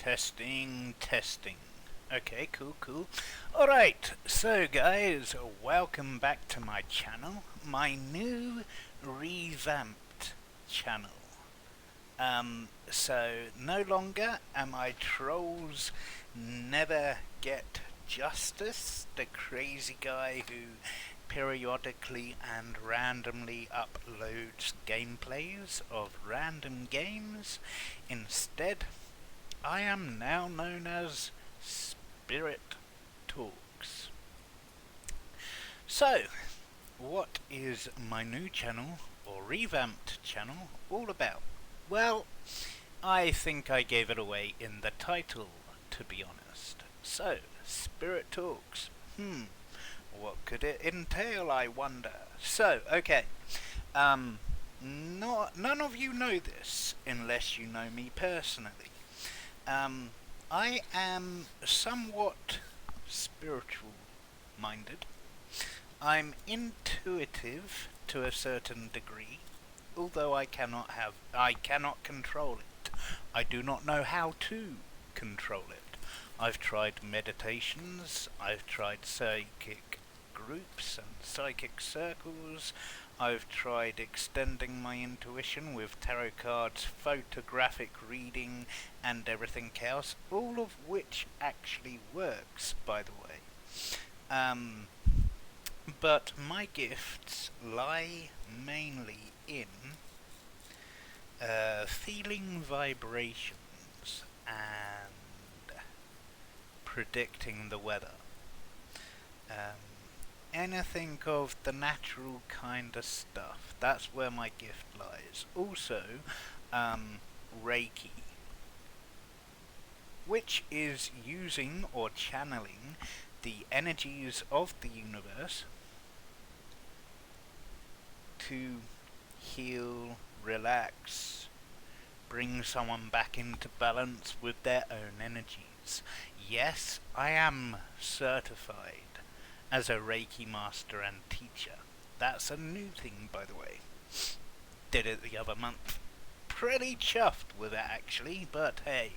Testing, testing. Okay, cool. Alright, so guys, welcome back to my channel. My new revamped channel. So no longer am I Trolls Never Get Justice, the crazy guy who periodically and randomly uploads gameplays of random games. Instead, I am now known as Spirit Talks. So, what is my new channel, or revamped channel, all about? Well, I think I gave it away in the title, to be honest. So, Spirit Talks. What could it entail, I wonder? So, okay. None of you know this, unless you know me personally. I am somewhat spiritual minded. I'm intuitive to a certain degree, although I cannot control it. I do not know how to control it. I've tried meditations, I've tried psychic groups and psychic circles, I've tried extending my intuition with tarot cards, photographic reading and everything else, all of which actually works, by the way. But my gifts lie mainly in feeling vibrations and predicting the weather. Anything of the natural kind of stuff. That's where my gift lies. Also, Reiki, which is using or channeling the energies of the universe to heal, relax, bring someone back into balance with their own energies. Yes, I am certified as a Reiki master and teacher. That's a new thing, by the way. Did it the other month. Pretty chuffed with it, actually, but hey,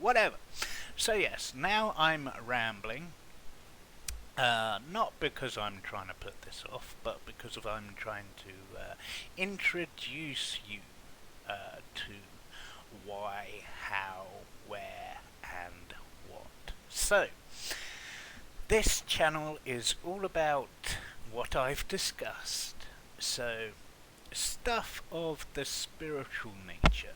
whatever. So yes, now I'm rambling. Not because I'm trying to put this off, but because I'm trying to introduce you to why, how, where, and what. So, this channel is all about what I've discussed. So, stuff of the spiritual nature,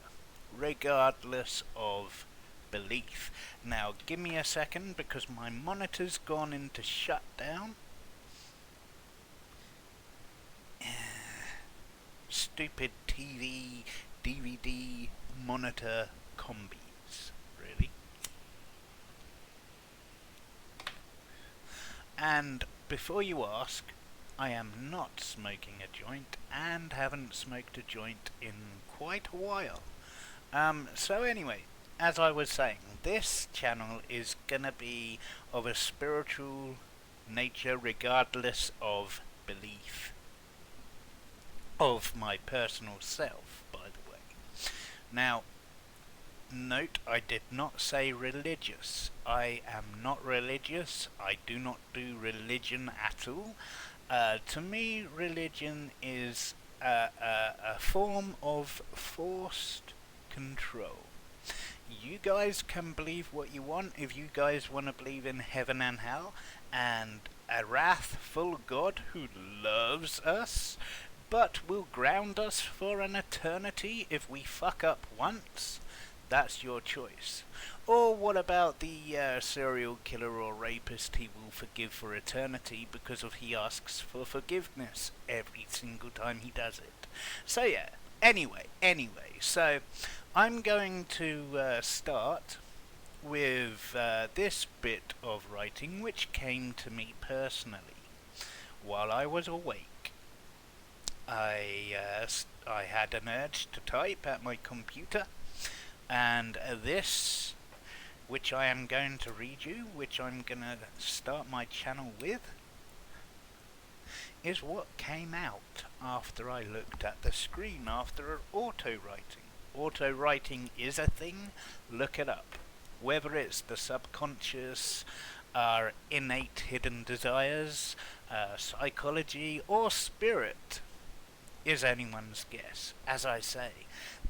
regardless of belief. Now, give me a second because my monitor's gone into shutdown. Stupid TV, DVD, monitor combis, really. And before you ask, I am not smoking a joint and haven't smoked a joint in quite a while. So anyway, as I was saying, this channel is gonna be of a spiritual nature regardless of belief. Of my personal self, by the way. Now, note, I did not say religious. I am not religious. I do not do religion at all. To me, religion is a form of forced control. You guys can believe what you want. If you guys want to believe in heaven and hell and a wrathful God who loves us but will ground us for an eternity if we fuck up once, that's your choice. Or what about the serial killer or rapist he will forgive for eternity because he asks for forgiveness every single time he does it? So yeah, anyway, so I'm going to start with this bit of writing which came to me personally while I was awake. I had an urge to type at my computer, and this, which I am going to read you, which I'm going to start my channel with, is what came out after I looked at the screen after auto-writing. Auto-writing is a thing, look it up. whether it's the subconscious, our innate hidden desires, psychology, or spirit, is anyone's guess. As I say,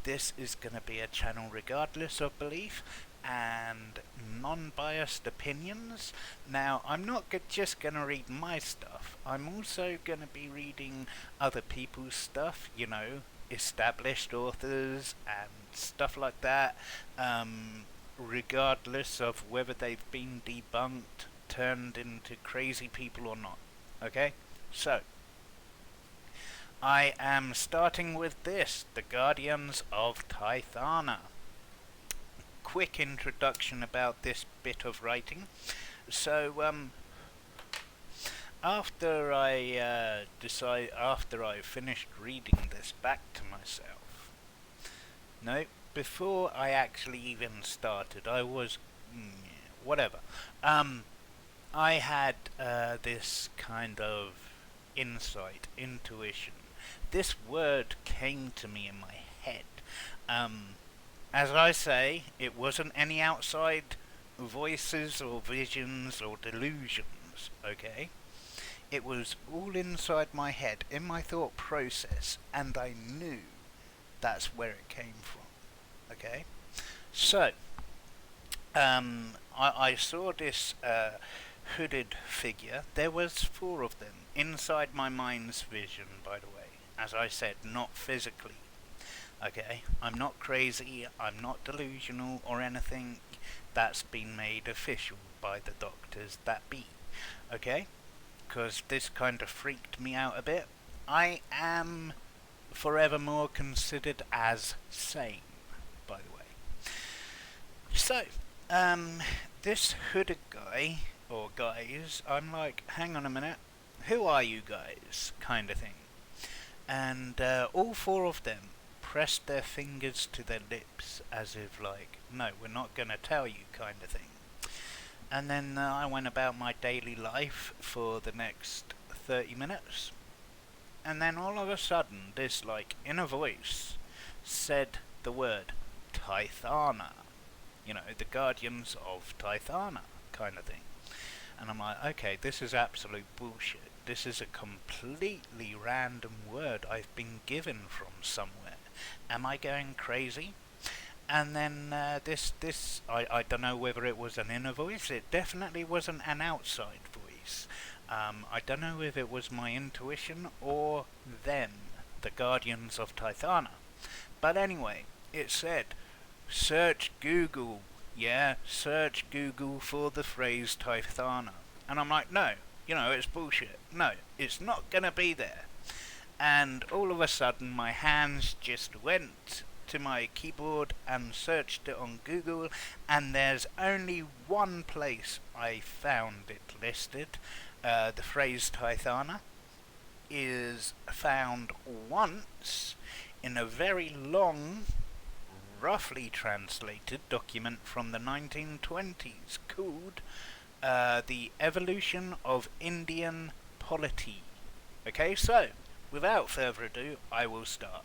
this is going to be a channel regardless of belief and non-biased opinions. Now, I'm not just going to read my stuff. I'm also going to be reading other people's stuff, you know, established authors and stuff like that, regardless of whether they've been debunked, turned into crazy people or not. Okay? So, I am starting with this, the Guardians of Taithana. Quick introduction about this bit of writing. So, after I finished reading this back to myself, no, before I actually even started, I was, whatever. I had this kind of insight, intuition. This word came to me in my head. As I say, it wasn't any outside voices or visions or delusions, okay? It was all inside my head, in my thought process, and I knew that's where it came from, okay? So, I saw this hooded figure. There was 4 of them inside my mind's vision, by the way. As I said, not physically. Okay, I'm not crazy, I'm not delusional or anything. That's been made official by the doctors that be. Okay, because this kind of freaked me out a bit. I am forevermore considered as sane, by the way. So, this hooded guy, or guys, I'm like, hang on a minute, who are you guys, kind of thing. And all 4 of them pressed their fingers to their lips as if like, no, we're not going to tell you, kind of thing. And then I went about my daily life for the next 30 minutes. And then all of a sudden, this like inner voice said the word Taithana. You know, the Guardians of Taithana, kind of thing. And I'm like, okay, this is absolute bullshit. This is a completely random word I've been given from somewhere. Am I going crazy? And then I don't know whether it was an inner voice. It definitely wasn't an outside voice. I don't know if it was my intuition or them, the Guardians of Taithana. But anyway, it said, search Google. Yeah, search Google for the phrase Taithana. And I'm like, no, you know, it's bullshit. No, it's not going to be there. And all of a sudden my hands just went to my keyboard and searched it on Google, and there's only one place I found it listed. The phrase Taithana is found once in a very long, roughly translated document from the 1920s called The Evolution of Indian Polity. Okay, so, without further ado, I will start.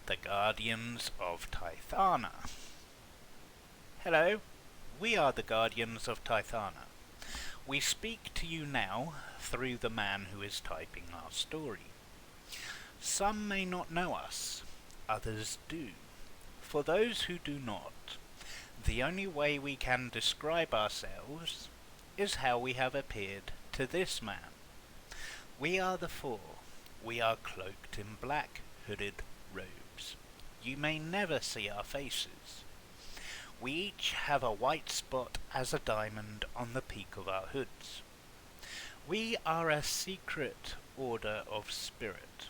The Guardians of Taithana. Hello, we are the Guardians of Taithana. We speak to you now through the man who is typing our story. Some may not know us, others do. For those who do not, the only way we can describe ourselves is how we have appeared to this man. We are the 4. We are cloaked in black, hooded robes. You may never see our faces. We each have a white spot as a diamond on the peak of our hoods. We are a secret order of spirit.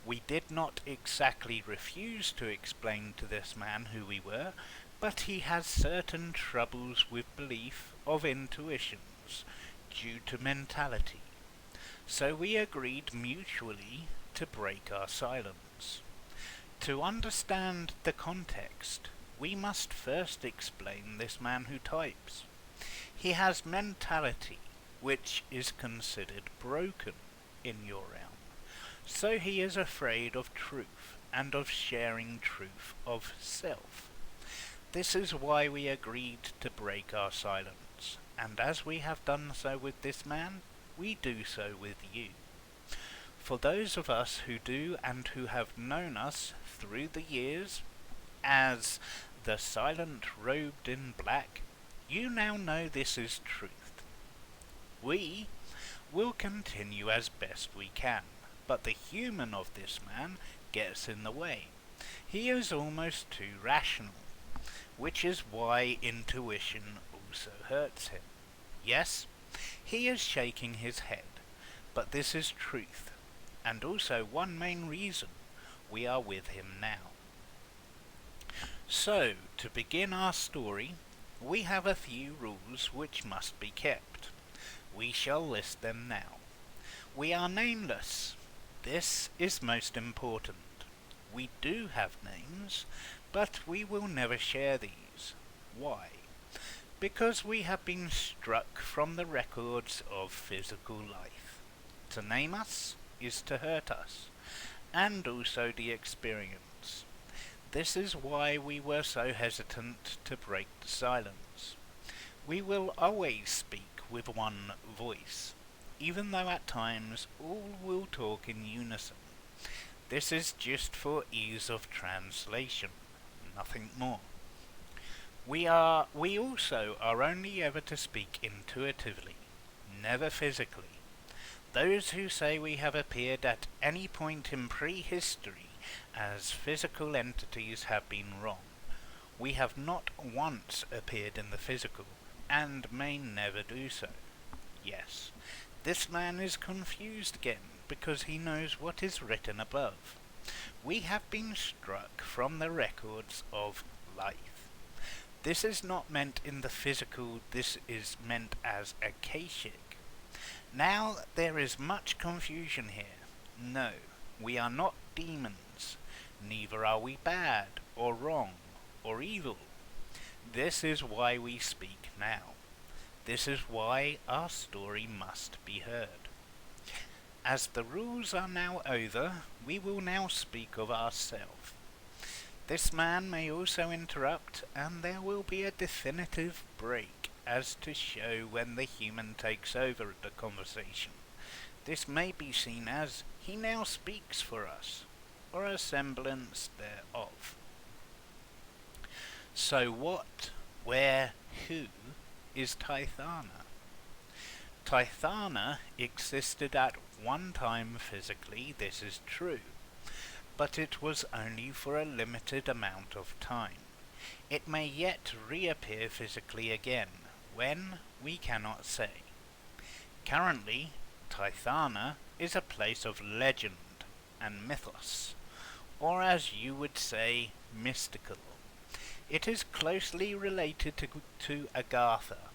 We did not exactly refuse to explain to this man who we were, but he has certain troubles with belief of intuitions due to mentality. So we agreed mutually to break our silence. To understand the context, we must first explain this man who types. He has mentality, which is considered broken in your realm. So he is afraid of truth and of sharing truth of self. This is why we agreed to break our silence, and as we have done so with this man, we do so with you. For those of us who do and who have known us through the years as the silent robed in black, you now know this is truth. We will continue as best we can, but the human of this man gets in the way. He is almost too rational, which is why intuition also hurts him. Yes, he is shaking his head, but this is truth, and also one main reason we are with him now. So, to begin our story, we have a few rules which must be kept. We shall list them now. We are nameless. This is most important. We do have names, but we will never share these. Why? Because we have been struck from the records of physical life. To name us is to hurt us, and also the experience. This is why we were so hesitant to break the silence. We will always speak with one voice, even though at times all will talk in unison. This is just for ease of translation, nothing more. We also are only ever to speak intuitively, never physically. Those who say we have appeared at any point in prehistory as physical entities have been wrong. We have not once appeared in the physical, and may never do so. Yes, this man is confused again, because he knows what is written above. We have been struck from the records of life. This is not meant in the physical, this is meant as akashic. Now there is much confusion here. No, we are not demons, neither are we bad, or wrong, or evil. This is why we speak now. This is why our story must be heard. As the rules are now over, we will now speak of ourselves. This man may also interrupt, and there will be a definitive break as to show when the human takes over the conversation. This may be seen as he now speaks for us, or a semblance thereof. So what, where, who is Taithana? Taithana existed at one time physically, this is true, but it was only for a limited amount of time. It may yet reappear physically again, when we cannot say. Currently, Taithana is a place of legend and mythos, or as you would say, mystical. It is closely related to Agartha,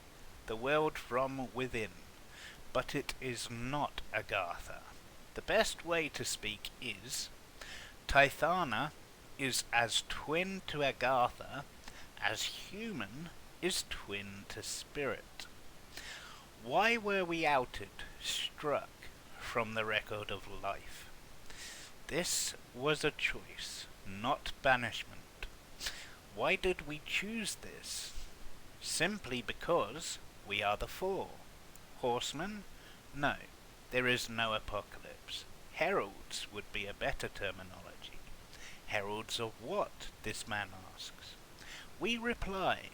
the world from within, but it is not Agartha. The best way to speak is, Taithana is as twin to Agartha as human is twin to spirit. Why were we outed, struck from the record of life? This was a choice, not banishment. Why did we choose this? Simply because we are the Four. Horsemen? No, there is no apocalypse. Heralds would be a better terminology. Heralds of what? This man asks. We reply,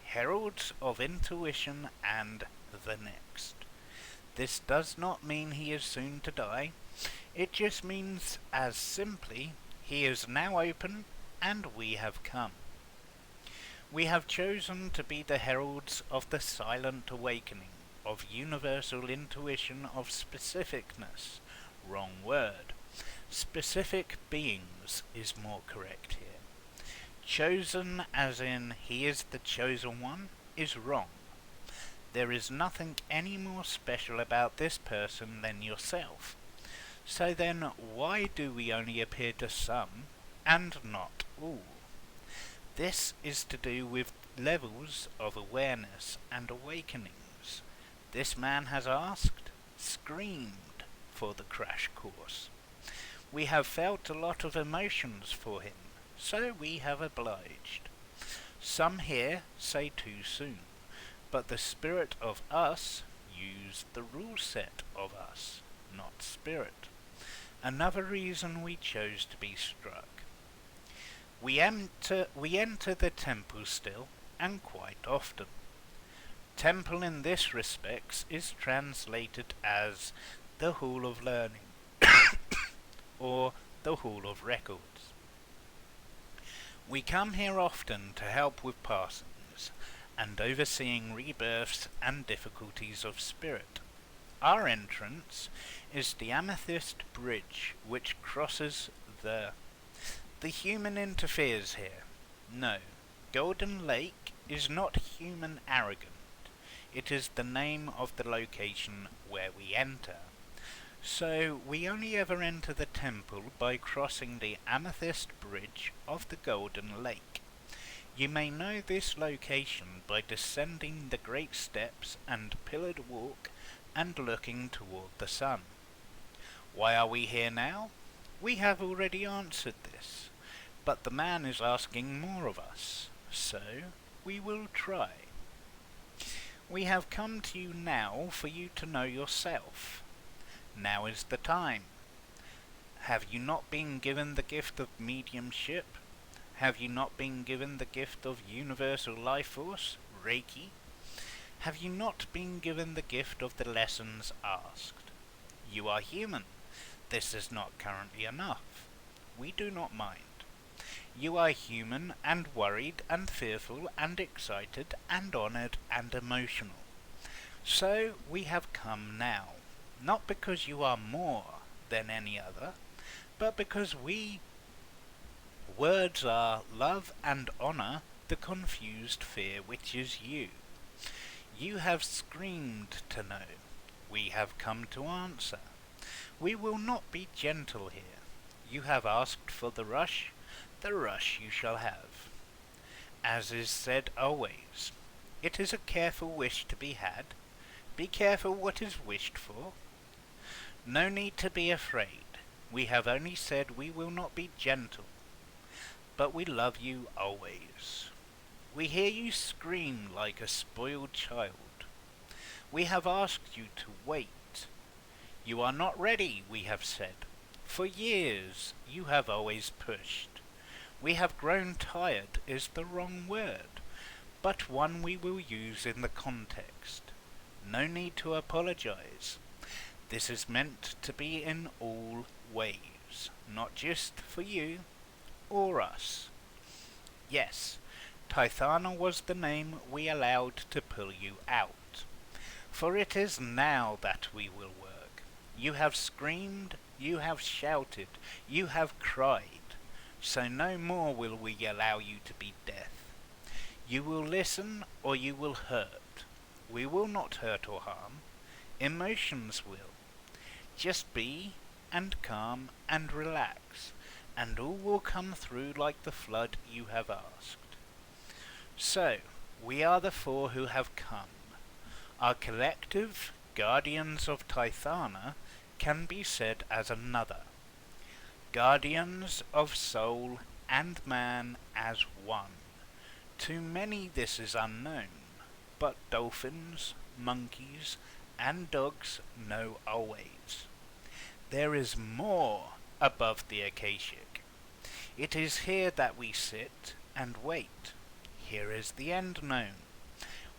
heralds of intuition and the next. This does not mean he is soon to die. It just means, as simply, he is now open and we have come. We have chosen to be the heralds of the silent awakening, of universal intuition, of specificness. Wrong word. Specific beings is more correct here. Chosen as in he is the chosen one is wrong. There is nothing any more special about this person than yourself. So then why do we only appear to some and not all? This is to do with levels of awareness and awakenings. This man has asked, screamed for the crash course. We have felt a lot of emotions for him, so we have obliged. Some here say too soon, but the spirit of us used the rule set of us, not spirit. Another reason we chose to be struck. We enter the temple still, and quite often. Temple in this respect is translated as the Hall of Learning, or the Hall of Records. We come here often to help with passings, and overseeing rebirths and difficulties of spirit. Our entrance is the amethyst bridge which crosses the... The human interferes here. No, Golden Lake is not human arrogant. It is the name of the location where we enter. So we only ever enter the temple by crossing the amethyst bridge of the Golden Lake. You may know this location by descending the great steps and pillared walk and looking toward the sun. Why are we here now? We have already answered this, but the man is asking more of us, so we will try. We have come to you now for you to know yourself. Now is the time. Have you not been given the gift of mediumship? Have you not been given the gift of universal life force, Reiki? Have you not been given the gift of the lessons asked? You are human. This is not currently enough. We do not mind. You are human and worried and fearful and excited and honoured and emotional. So we have come now, not because you are more than any other, but because words are love and honour the confused fear which is you. You have screamed to know. We have come to answer. We will not be gentle here. You have asked for the rush you shall have. As is said always, it is a careful wish to be had. Be careful what is wished for. No need to be afraid. We have only said we will not be gentle, but we love you always. We hear you scream like a spoiled child. We have asked you to wait. You are not ready, we have said. For years you have always pushed. We have grown tired is the wrong word, but one we will use in the context. No need to apologize. This is meant to be in all ways, not just for you or us. Yes, Taithana was the name we allowed to pull you out. For it is now that we will work. You have screamed, you have shouted, you have cried. So no more will we allow you to be deaf. You will listen or you will hurt. We will not hurt or harm. Emotions will. Just be and calm and relax, and all will come through like the flood you have asked. So, we are the four who have come. Our collective, Guardians of Taithana, can be said as another. Guardians of soul and man as one. To many this is unknown, but dolphins, monkeys, and dogs know always. There is more above the Akashic. It is here that we sit and wait. Here is the end known.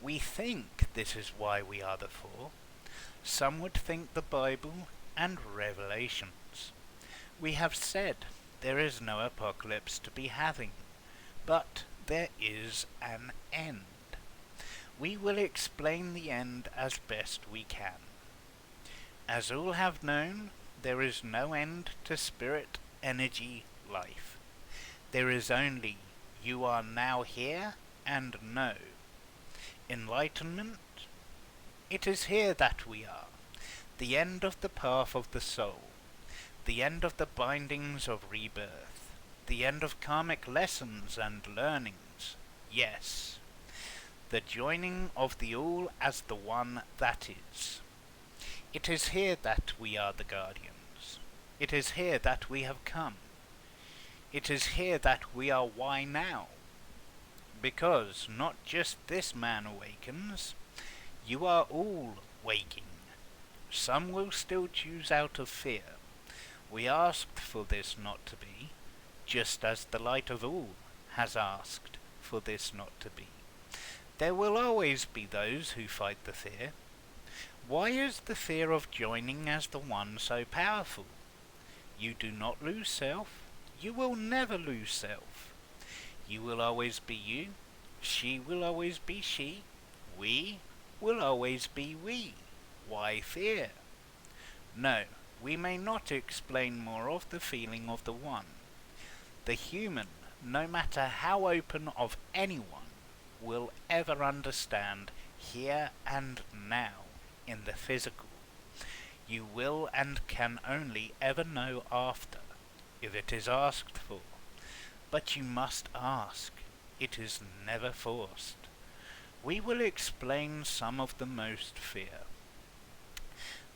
We think this is why we are the four. Some would think the Bible and Revelations. We have said there is no apocalypse to be having, but there is an end. We will explain the end as best we can. As all have known, there is no end to spirit, energy, life. There is only you are now here and know. Enlightenment? It is here that we are, the end of the path of the soul, the end of the bindings of rebirth, the end of karmic lessons and learnings, yes, the joining of the all as the one that is. It is here that we are the guardians. It is here that we have come. It is here that we are why now. because not just this man awakens, you are all waking. Some will still choose out of fear. We asked for this not to be, just as the light of all has asked for this not to be. There will always be those who fight the fear. Why is the fear of joining as the one so powerful? You do not lose self. You will never lose self. You will always be you. She will always be she. We will always be we. Why fear? No, we may not explain more of the feeling of the one. The human, no matter how open of anyone, will ever understand here and now in the physical. You will and can only ever know after, if it is asked for. But you must ask. It is never forced. We will explain some of the most fear.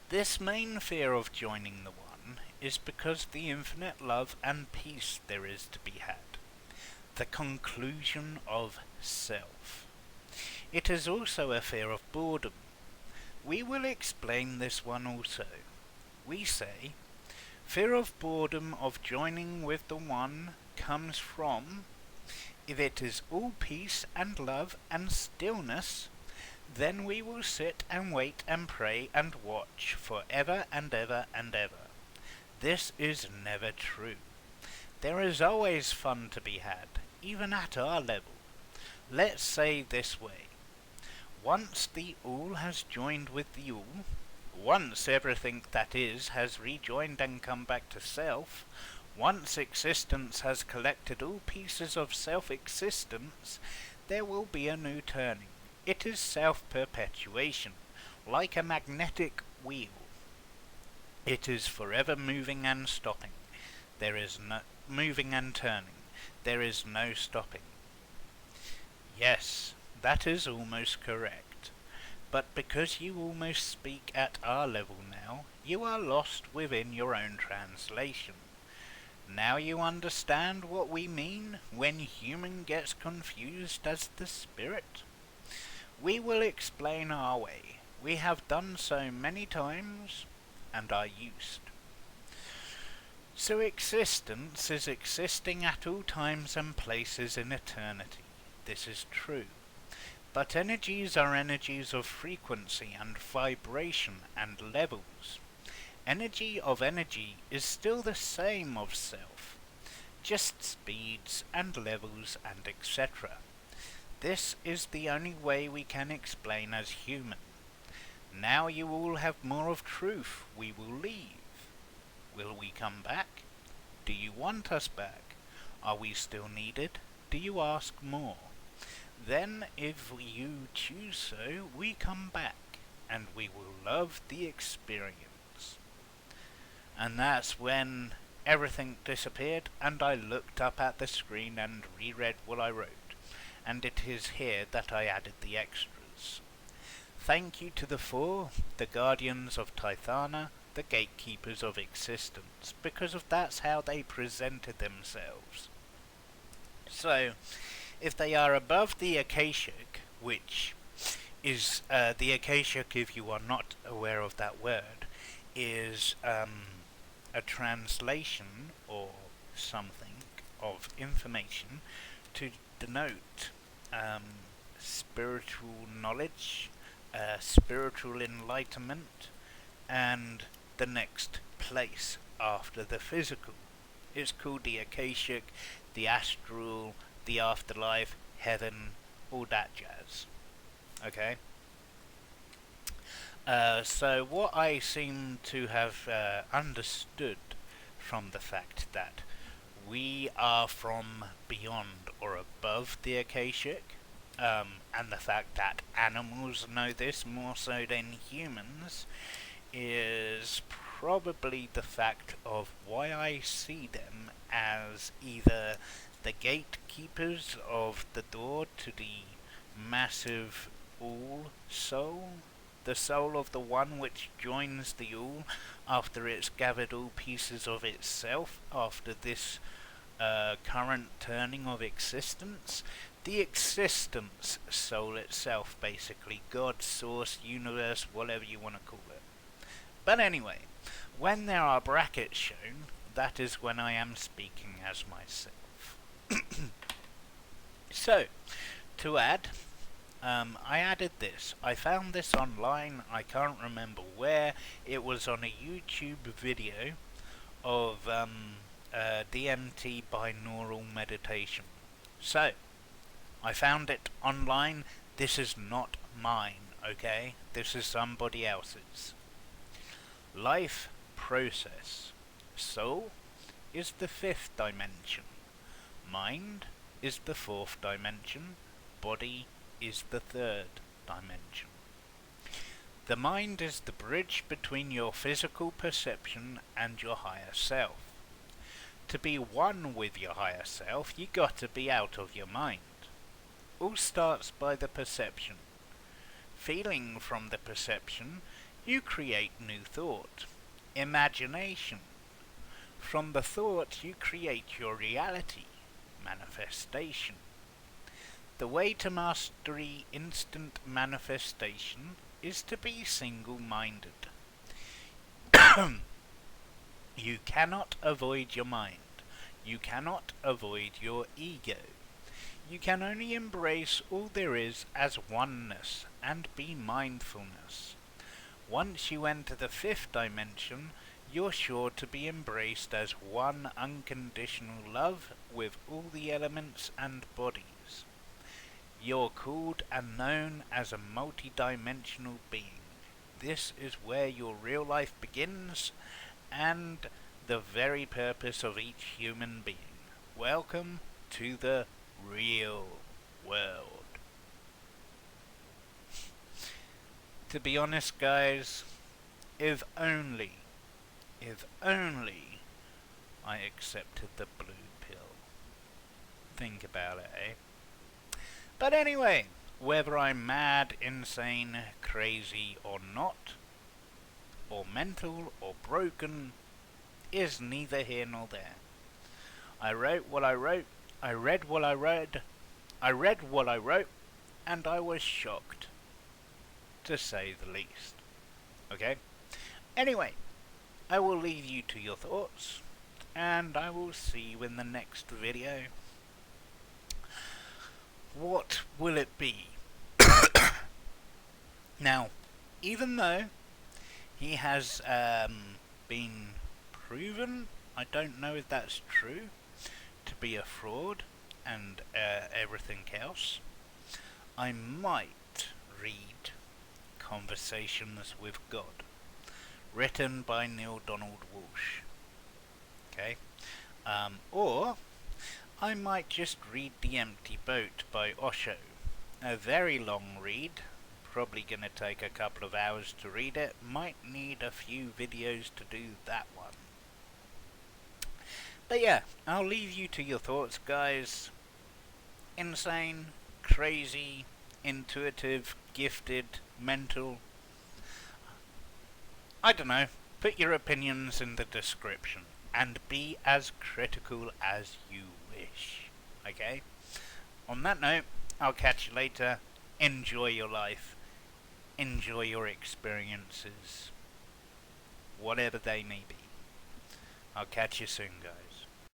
This main fear of joining the one is because the infinite love and peace there is to be had. The conclusion of self. It is also a fear of boredom. We will explain this one also. We say, fear of boredom of joining with the one comes from, if it is all peace and love and stillness, then we will sit and wait and pray and watch for ever and ever and ever. This is never true. There is always fun to be had, even at our level. Let's say this way. Once the all has joined with the all, once everything that is has rejoined and come back to self, once existence has collected all pieces of self-existence, there will be a new turning. It is self-perpetuation, like a magnetic wheel. It is forever moving and stopping. There is no moving and turning. There is no stopping. Yes, that is almost correct. But because you almost speak at our level now, you are lost within your own translation. Now you understand what we mean when human gets confused as the spirit? We will explain our way. We have done so many times and are used. So existence is existing at all times and places in eternity. This is true. But energies are energies of frequency and vibration and levels. Energy of energy is still the same of self, just speeds and levels and etc. This is the only way we can explain as human. Now you all have more of truth. We will leave. Will we come back? Do you want us back? Are we still needed? Do you ask more? Then, if you choose so, we come back, and we will love the experience. And that's when everything disappeared, and I looked up at the screen and reread what I wrote. And it is here that I added the extras. Thank you to the four, the Guardians of Taithana, the gatekeepers of existence, because of that's how they presented themselves. So, if they are above the Akashic, which is, the Akashic, if you are not aware of that word, is a translation or something of information to denote spiritual knowledge, spiritual enlightenment, and the next place after the physical. It's called the Akashic, the astral, the afterlife, heaven, all that jazz. Okay? So what I seem to have understood from the fact that we are from beyond or above the Akashic, and the fact that animals know this more so than humans, is probably the fact of why I see them as either the gatekeepers of the door to the massive all soul, the soul of the one which joins the all after it's gathered all pieces of itself after this current turning of existence. the existence, soul itself, basically. God, source, universe, whatever you want to call it. But anyway, when there are brackets shown, that is when I am speaking as myself. So, to add, I added this. I found this online. I can't remember where. It was on a YouTube video of DMT binaural meditation. So, I found it online. This is not mine, okay? This is somebody else's. Life process. Soul is the 5th dimension. Mind is the 4th dimension. Body is the 3rd dimension. The mind is the bridge between your physical perception and your higher self. To be one with your higher self, you got to be out of your mind. All starts by the perception. Feeling from the perception, you create new thought. Imagination. From the thought, you create your reality. Manifestation. The way to mastery instant manifestation is to be single-minded. You cannot avoid your mind. You cannot avoid your ego. You can only embrace all there is as oneness and be mindfulness. Once you enter the 5th dimension, you're sure to be embraced as one unconditional love with all the elements and bodies. You're called and known as a multi-dimensional being. This is where your real life begins and the very purpose of each human being. Welcome to the real world. To be honest, guys, if only I accepted the blue pill. Think about it, eh? But anyway, whether I'm mad, insane, crazy or not, or mental or broken, is neither here nor there. I wrote what I wrote, I read what I read, and I was shocked, to say the least. Okay? Anyway, I will leave you to your thoughts, and I will see you in the next video. What will it be? Now, even though he has been proven, I don't know if that's true, to be a fraud and everything else, I might read Conversations with God, written by Neil Donald Walsh. Okay? Or I might just read The Empty Boat by Osho. A very long read, probably gonna take a couple of hours to read it, might need a few videos to do that one. But yeah, I'll leave you to your thoughts, guys. Insane, crazy, intuitive, gifted, mental. I don't know, put your opinions in the description, and be as critical as you wish, okay? On that note, I'll catch you later. Enjoy your life. Enjoy your experiences. Whatever they may be. I'll catch you soon, guys.